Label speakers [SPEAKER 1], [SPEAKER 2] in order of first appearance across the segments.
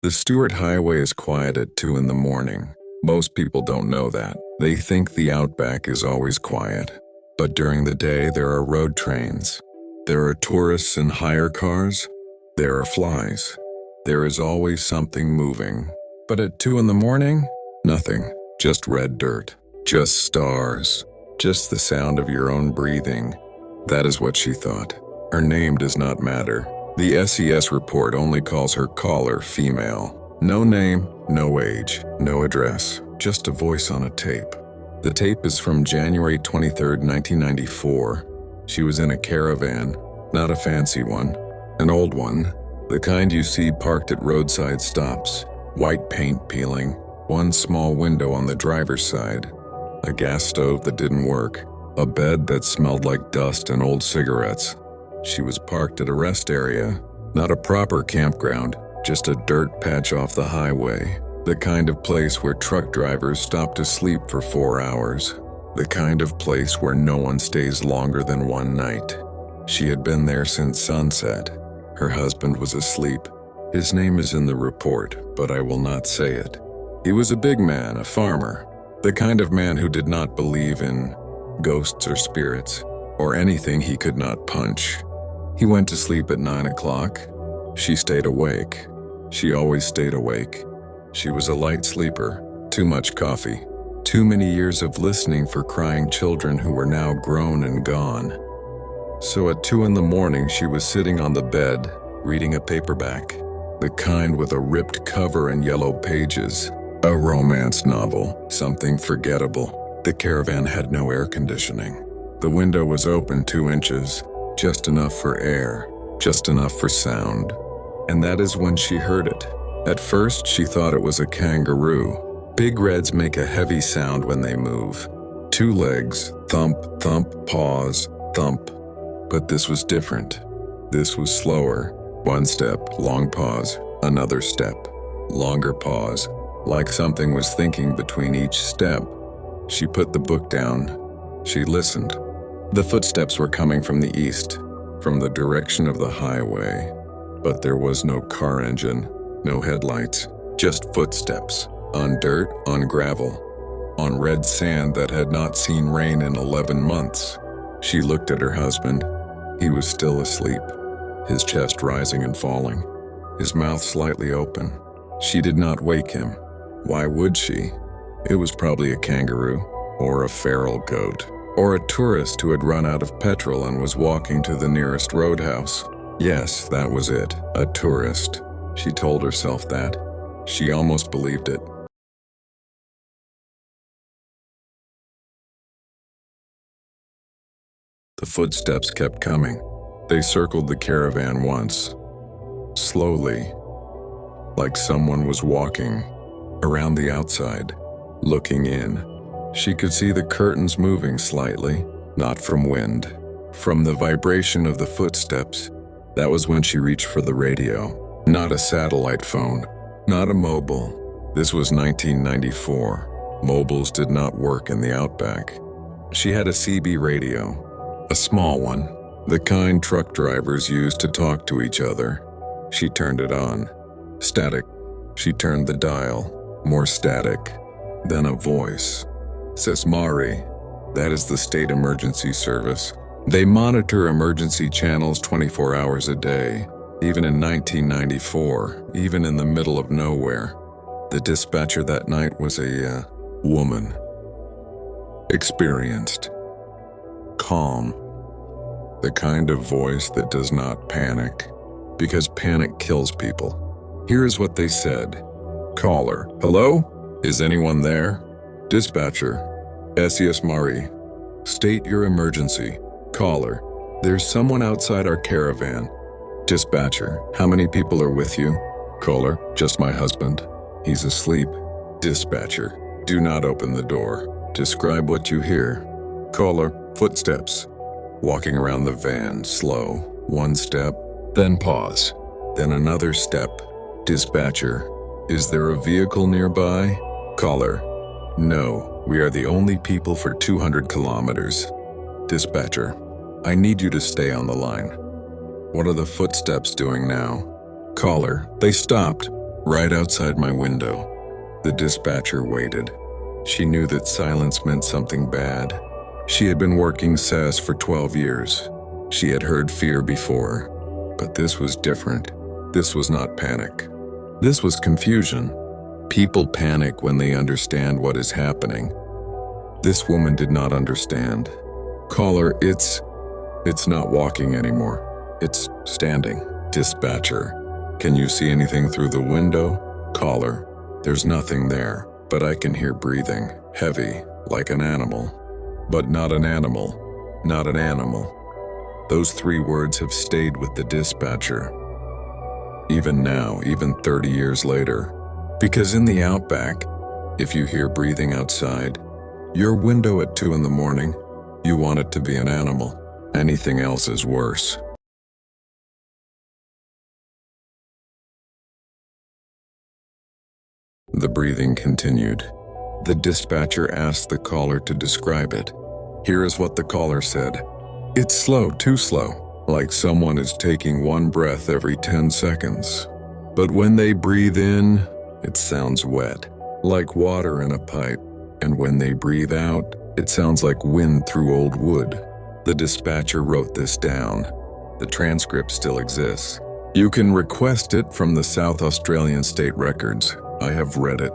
[SPEAKER 1] The Stewart Highway is quiet at 2 in the morning. Most people don't know that. They think the Outback is always quiet. But during the day, there are road trains. There are tourists in hire cars. There are flies. There is always something moving. But at 2 in the morning, nothing. Just red dirt. Just stars. Just the sound of your own breathing. That is what she thought. Her name does not matter. The SES report only calls her caller female. No name, no age, no address, just a voice on a tape. The tape is from January 23, 1994. She was in a Caravan, not a fancy one, an old one, the kind you see parked at roadside stops, white paint peeling, one small window on the driver's side, a gas stove that didn't work, a bed that smelled like dust and old cigarettes. She was parked at a rest area, not a proper campground, just a dirt patch off the highway, the kind of place where truck drivers stop to sleep for 4 hours, the kind of place where no one stays longer than one night. She had been there since sunset. Her husband was asleep. His name is in the report, but I will not say it. He was a big man, a farmer, the kind of man who did not believe in ghosts or spirits, or anything he could not punch. He went to sleep at 9 o'clock. She stayed awake. She always stayed awake. She was a light sleeper. Too much coffee. Too many years of listening for crying children who were now grown and gone. So at 2 in the morning, she was sitting on the bed, reading a paperback, the kind with a ripped cover and yellow pages. A romance novel, something forgettable. The Caravan had no air conditioning. The window was open 2 inches. Just enough for air, just enough for sound. And that is when she heard it. At first, she thought it was a kangaroo. Big reds make a heavy sound when they move. 2 legs, thump, thump, pause, thump. But this was different. This was slower. 1 step, long pause, another step, longer pause, like something was thinking between each step. She put the book down. She listened. The footsteps were coming from the east, from the direction of the highway. But there was no car engine, no headlights, just footsteps, on dirt, on gravel, on red sand that had not seen rain in 11 months. She looked at her husband. He was still asleep, his chest rising and falling, his mouth slightly open. She did not wake him. Why would she? It was probably a kangaroo, or a feral goat. Or a tourist who had run out of petrol and was walking to the nearest roadhouse. Yes, that was it, a tourist. She told herself that. She almost believed it. The footsteps kept coming. They circled the Caravan once, slowly, like someone was walking around the outside, looking in. She could see the curtains moving slightly, not from wind, from the vibration of the footsteps. That was when she reached for the radio. Not a satellite phone, not a mobile. This was 1994. Mobiles did not work in the Outback. She had a CB radio, a small one, the kind truck drivers used to talk to each other. She turned it on. Static. She turned the dial. More static. Then a voice. SES Marree, that is the state emergency service. They monitor emergency channels 24 hours a day, even in 1994, even in the middle of nowhere. The dispatcher that night was a woman. Experienced. Calm. The kind of voice that does not panic, because panic kills people. Here is what they said. Caller, hello? Is anyone there? Dispatcher, SES Marree. State your emergency. Caller, there's someone outside our Caravan. Dispatcher, how many people are with you? Caller, just my husband. He's asleep. Dispatcher, do not open the door. Describe what you hear. Caller, footsteps. Walking around the van, slow. 1 step, then pause. Then another step. Dispatcher, is there a vehicle nearby? Caller, no, we are the only people for 200 kilometers. Dispatcher, I need you to stay on the line. What are the footsteps doing now? Caller, they stopped. right outside my window. The dispatcher waited. She knew that silence meant something bad. She had been working SES for 12 years. She had heard fear before, but this was different. This was not panic. This was confusion. People panic when they understand what is happening. This woman did not understand. Caller, it's not walking anymore. It's standing. Dispatcher, can you see anything through the window? Caller, there's nothing there, but I can hear breathing, heavy, like an animal. But not an animal, not an animal. Those 3 words have stayed with the dispatcher. Even now, even 30 years later. Because in the Outback, if you hear breathing outside, your window at 2 in the morning, you want it to be an animal. Anything else is worse. The breathing continued. The dispatcher asked the caller to describe it. Here is what the caller said. It's slow, too slow, like someone is taking one breath every 10 seconds. But when they breathe in, it sounds wet, like water in a pipe. And when they breathe out, it sounds like wind through old wood. The dispatcher wrote this down. The transcript still exists. You can request it from the South Australian State Records. I have read it.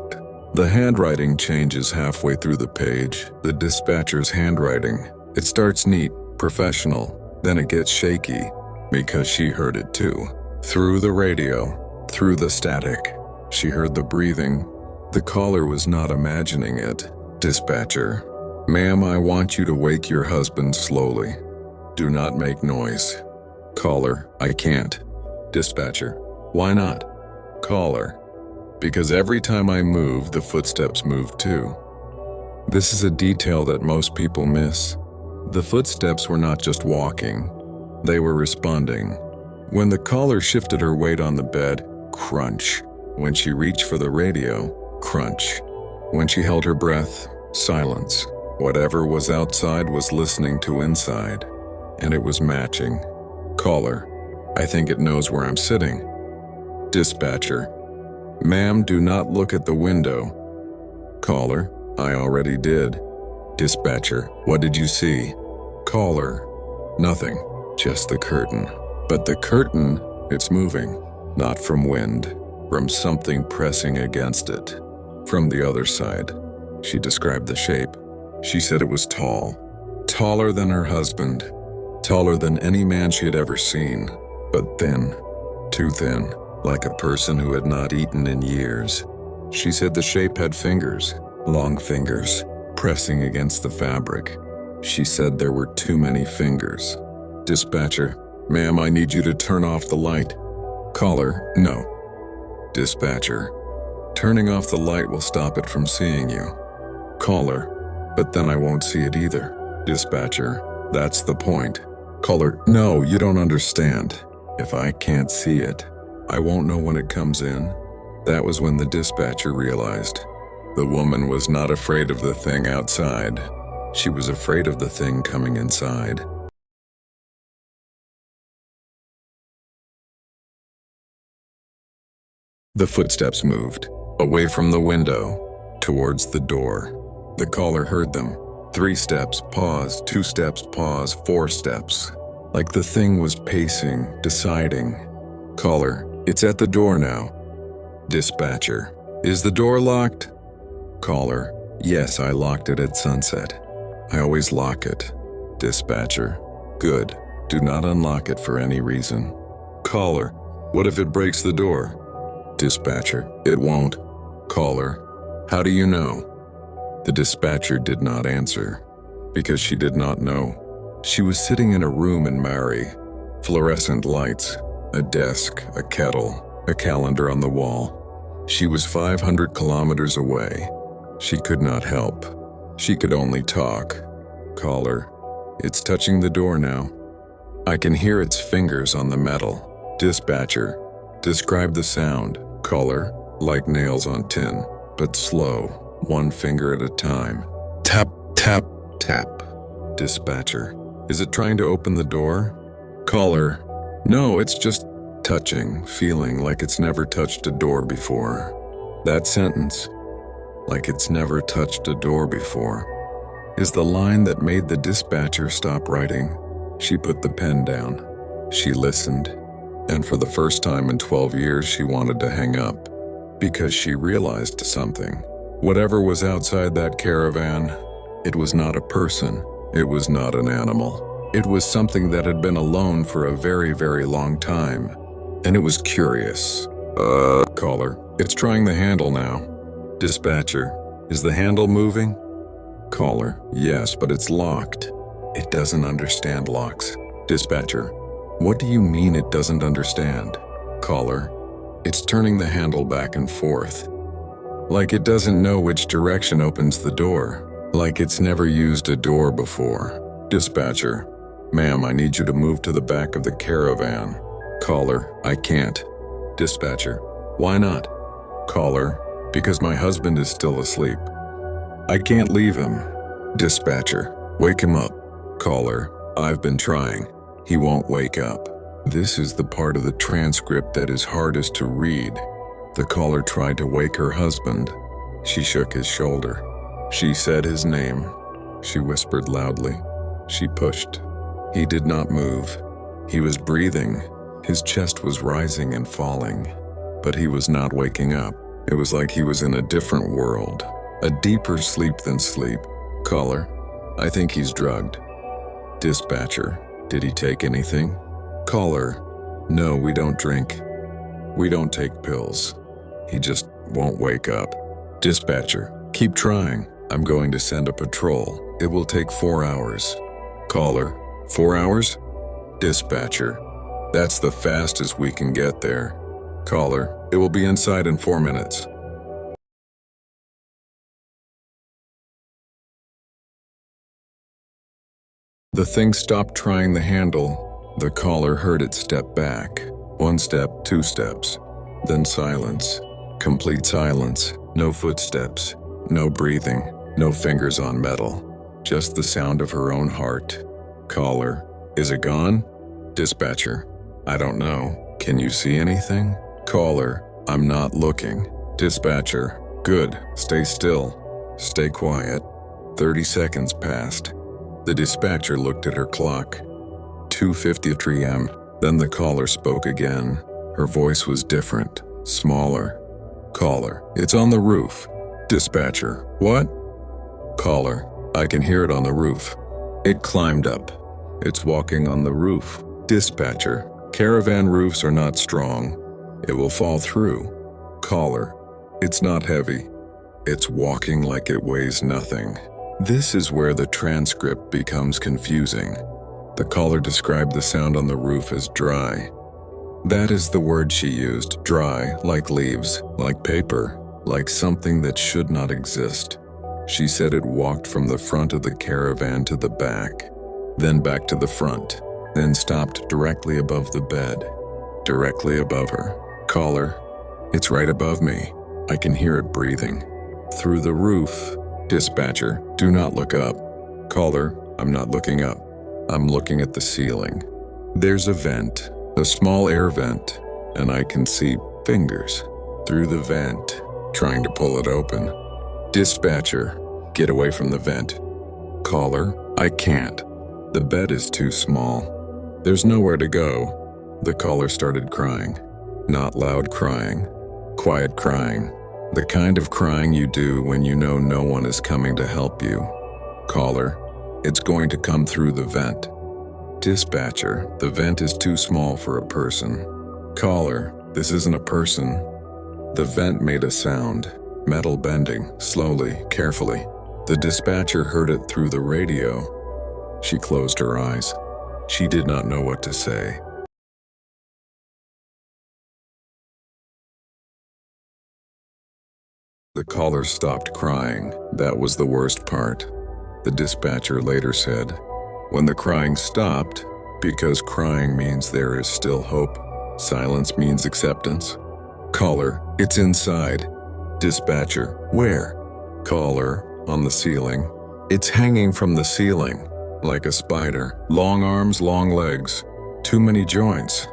[SPEAKER 1] The handwriting changes halfway through the page. The dispatcher's handwriting. It starts neat, professional, then it gets shaky, because she heard it too. Through the radio, through the static. She heard the breathing. The caller was not imagining it. Dispatcher, ma'am, I want you to wake your husband slowly. Do not make noise. Caller, I can't. Dispatcher, why not? Caller, because every time I move, the footsteps move too. This is a detail that most people miss. The footsteps were not just walking, they were responding. When the caller shifted her weight on the bed, crunch. When she reached for the radio, crunch. When she held her breath, silence. Whatever was outside was listening to inside, and it was matching. Caller, I think it knows where I'm sitting. Dispatcher, ma'am, do not look at the window. Caller, I already did. Dispatcher, what did you see? Caller, nothing, just the curtain. But the curtain, it's moving, not from wind, from something pressing against it. From the other side. She described the shape. She said it was tall, taller than her husband, taller than any man she had ever seen, but thin, too thin, like a person who had not eaten in years. She said the shape had fingers, long fingers, pressing against the fabric. She said there were too many fingers. Dispatcher, ma'am, I need you to turn off the light. Caller, no. Dispatcher, turning off the light will stop it from seeing you. Caller, but then I won't see it either. Dispatcher, that's the point. Caller, no, you don't understand. If I can't see it, I won't know when it comes in. That was when the dispatcher realized. The woman was not afraid of the thing outside. She was afraid of the thing coming inside. The footsteps moved, away from the window, towards the door. The caller heard them. 3 steps, pause, 2 steps, pause, 4 steps. Like the thing was pacing, deciding. Caller, it's at the door now. Dispatcher, is the door locked? Caller, yes, I locked it at sunset. I always lock it. Dispatcher, good. Do not unlock it for any reason. Caller, what if it breaks the door? Dispatcher, it won't. Caller, how do you know? The dispatcher did not answer, because she did not know. She was sitting in a room in Marree. Fluorescent lights, a desk, a kettle, a calendar on the wall. She was 500 kilometers away. She could not help. She could only talk. Caller, it's touching the door now. I can hear its fingers on the metal. Dispatcher, describe the sound. Caller, like nails on tin, but slow, 1 finger at a time. Tap, tap, tap. Dispatcher, is it trying to open the door? Caller, no, it's just touching, feeling like it's never touched a door before. That sentence, like it's never touched a door before, is the line that made the dispatcher stop writing. She put the pen down. She listened, and for the first time in 12 years she wanted to hang up, because she realized something. Whatever was outside that caravan, it was not a person, it was not an animal. It was something that had been alone for a very, very long time, and it was curious. Caller, it's trying the handle now. Dispatcher, is the handle moving? Caller, yes, but it's locked. It doesn't understand locks. Dispatcher, what do you mean it doesn't understand? Caller, it's turning the handle back and forth. Like it doesn't know which direction opens the door. Like it's never used a door before. Dispatcher, ma'am, I need you to move to the back of the caravan. Caller, I can't. Dispatcher, why not? Caller, because my husband is still asleep. I can't leave him. Dispatcher, wake him up. Caller, I've been trying. He won't wake up. This is the part of the transcript that is hardest to read. The caller tried to wake her husband. She shook his shoulder. She said his name. She whispered loudly. She pushed. He did not move. He was breathing. His chest was rising and falling. But he was not waking up. It was like he was in a different world. A deeper sleep than sleep. Caller, I think he's drugged. Dispatcher, did he take anything? Caller, no, we don't drink. We don't take pills. He just won't wake up. Dispatcher, keep trying. I'm going to send a patrol. It will take 4 hours. Caller, 4 hours? Dispatcher, that's the fastest we can get there. Caller, it will be inside in 4 minutes. The thing stopped trying the handle. The caller heard it step back. 1 step, 2 steps. Then silence. Complete silence. No footsteps. No breathing. No fingers on metal. Just the sound of her own heart. Caller, is it gone? Dispatcher, I don't know. Can you see anything? Caller, I'm not looking. Dispatcher, good. Stay still. Stay quiet. 30 seconds passed. The dispatcher looked at her clock. 2:53 a.m. Then the caller spoke again. Her voice was different, smaller. Caller, it's on the roof. Dispatcher, what? Caller, I can hear it on the roof. It climbed up. It's walking on the roof. Dispatcher, caravan roofs are not strong. It will fall through. Caller, it's not heavy. It's walking like it weighs nothing. This is where the transcript becomes confusing. The caller described the sound on the roof as dry. That is the word she used, dry, like leaves, like paper, like something that should not exist. She said it walked from the front of the caravan to the back, then back to the front, then stopped directly above the bed, directly above her. Caller, it's right above me. I can hear it breathing. Through the roof. Dispatcher, do not look up. Caller, I'm not looking up. I'm looking at the ceiling. There's a vent, a small air vent, and I can see fingers through the vent, trying to pull it open. Dispatcher, get away from the vent. Caller, I can't. The bed is too small. There's nowhere to go. The caller started crying. Not loud crying, quiet crying. The kind of crying you do when you know no one is coming to help you. Caller, it's going to come through the vent. Dispatcher, the vent is too small for a person. Caller, this isn't a person. The vent made a sound, metal bending, slowly, carefully. The dispatcher heard it through the radio. She closed her eyes. She did not know what to say. The caller stopped crying. That was the worst part. The dispatcher later said, when the crying stopped, because crying means there is still hope, silence means acceptance. Caller, it's inside. Dispatcher, where? Caller, on the ceiling. It's hanging from the ceiling, like a spider. Long arms, long legs. Too many joints.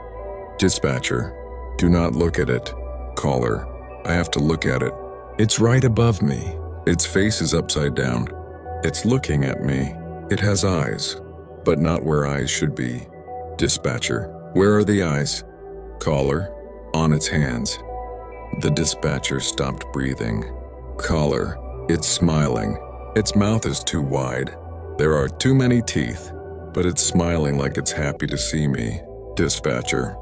[SPEAKER 1] Dispatcher, do not look at it. Caller, I have to look at it. It's right above me. Its face is upside down. It's looking at me. It has eyes, but not where eyes should be. Dispatcher, where are the eyes? Caller, on its hands. The dispatcher stopped breathing. Caller, it's smiling. Its mouth is too wide. There are too many teeth, but it's smiling like it's happy to see me. Dispatcher,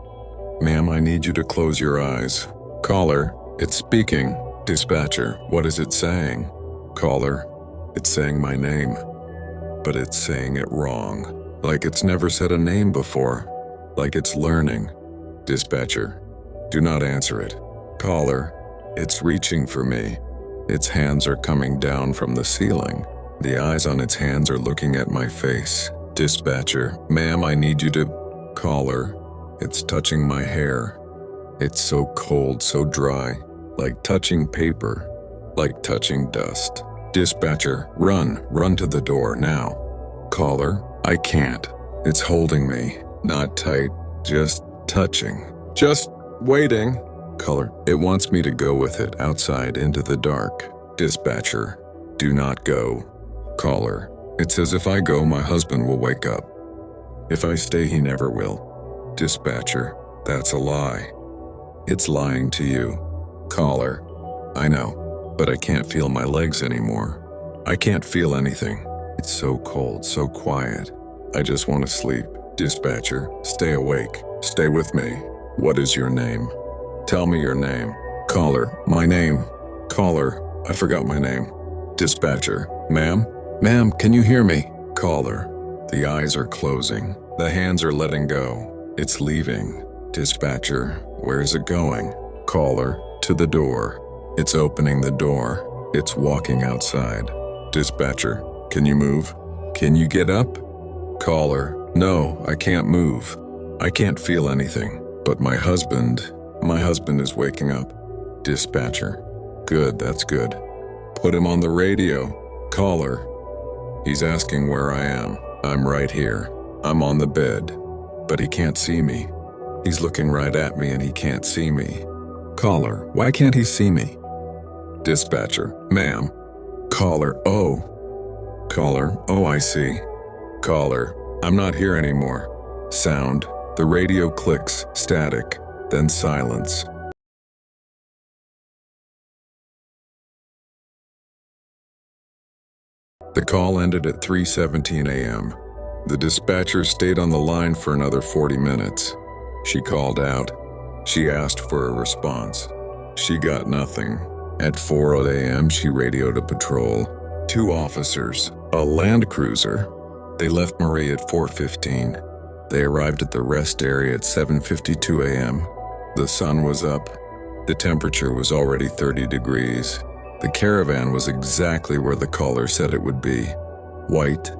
[SPEAKER 1] ma'am, I need you to close your eyes. Caller, it's speaking. Dispatcher, what is it saying? Caller, it's saying my name, but it's saying it wrong, like it's never said a name before, like it's learning. Dispatcher, do not answer it. Caller, it's reaching for me. Its hands are coming down from the ceiling. The eyes on its hands are looking at my face. Dispatcher, ma'am, I need you to... Caller, it's touching my hair. It's so cold, so dry, like touching paper, like touching dust. Dispatcher, run to the door now. Caller, I can't. It's holding me, not tight, just touching, just waiting. Caller, it wants me to go with it outside into the dark. Dispatcher, do not go. Caller, it says if I go, my husband will wake up. If I stay, he never will. Dispatcher, that's a lie. It's lying to you. Caller, I know, but I can't feel my legs anymore. I can't feel anything. It's so cold, so quiet. I just want to sleep. Dispatcher, stay awake. Stay with me. What is your name? Tell me your name. Caller, my name. Caller, I forgot my name. Dispatcher, ma'am? Ma'am, can you hear me? Caller, the eyes are closing. The hands are letting go. It's leaving. Dispatcher, where is it going? Caller, to the door. It's opening the door. It's walking outside. Dispatcher, can you move? Can you get up? Caller, no, I can't move. I can't feel anything. But my husband is waking up. Dispatcher, good, that's good. Put him on the radio. Caller, he's asking where I am. I'm right here. I'm on the bed, but he can't see me. He's looking right at me and he can't see me. Caller, why can't he see me? Dispatcher, ma'am. Caller, oh. Caller, oh, I see. Caller, I'm not here anymore. Sound, the radio clicks, static, then silence. The call ended at 3:17 a.m. The dispatcher stayed on the line for another 40 minutes. She called out. She asked for a response. She got nothing. At 4 a.m., she radioed a patrol. 2 officers, a Land Cruiser. They left Marree at 4:15. They arrived at the rest area at 7:52 a.m. The sun was up. The temperature was already 30 degrees. The Caravan was exactly where the caller said it would be. White,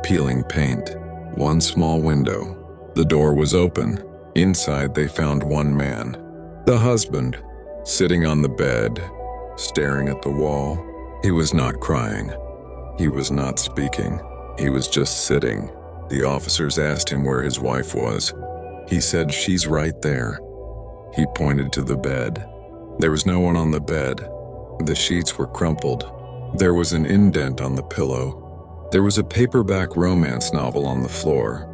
[SPEAKER 1] peeling paint, 1 small window. The door was open. Inside, they found 1 man, the husband, sitting on the bed, staring at the wall. He was not crying. He was not speaking. He was just sitting. The officers asked him where his wife was. He said, "She's right there." He pointed to the bed. There was no one on the bed. The sheets were crumpled. There was an indent on the pillow. There was a paperback romance novel on the floor,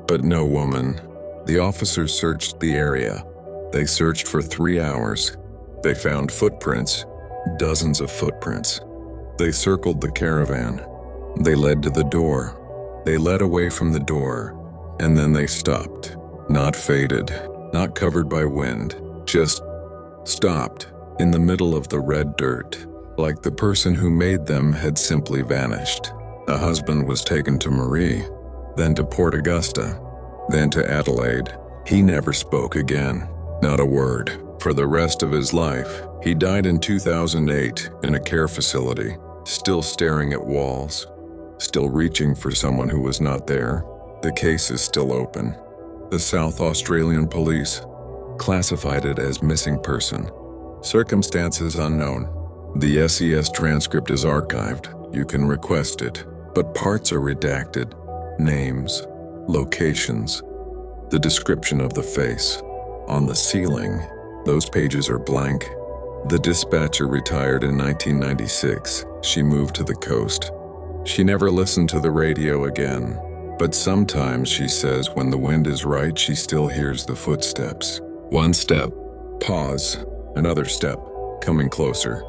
[SPEAKER 1] but no woman. The officers searched the area. They searched for 3 hours. They found footprints, dozens of footprints. They circled the Caravan. They led to the door. They led away from the door, and then they stopped. Not faded, not covered by wind, just stopped in the middle of the red dirt, like the person who made them had simply vanished. The husband was taken to Marree, then to Port Augusta, then to Adelaide. He never spoke again, not a word. For the rest of his life, he died in 2008 in a care facility, still staring at walls, still reaching for someone who was not there. The case is still open. The South Australian police classified it as missing person. Circumstances unknown. The SES transcript is archived. You can request it, but parts are redacted. Names, locations, the description of the face. On the ceiling, those pages are blank. The dispatcher retired in 1996. She moved to the coast. She never listened to the radio again. But sometimes, she says, when the wind is right, she still hears the footsteps. One step, pause, another step, coming closer.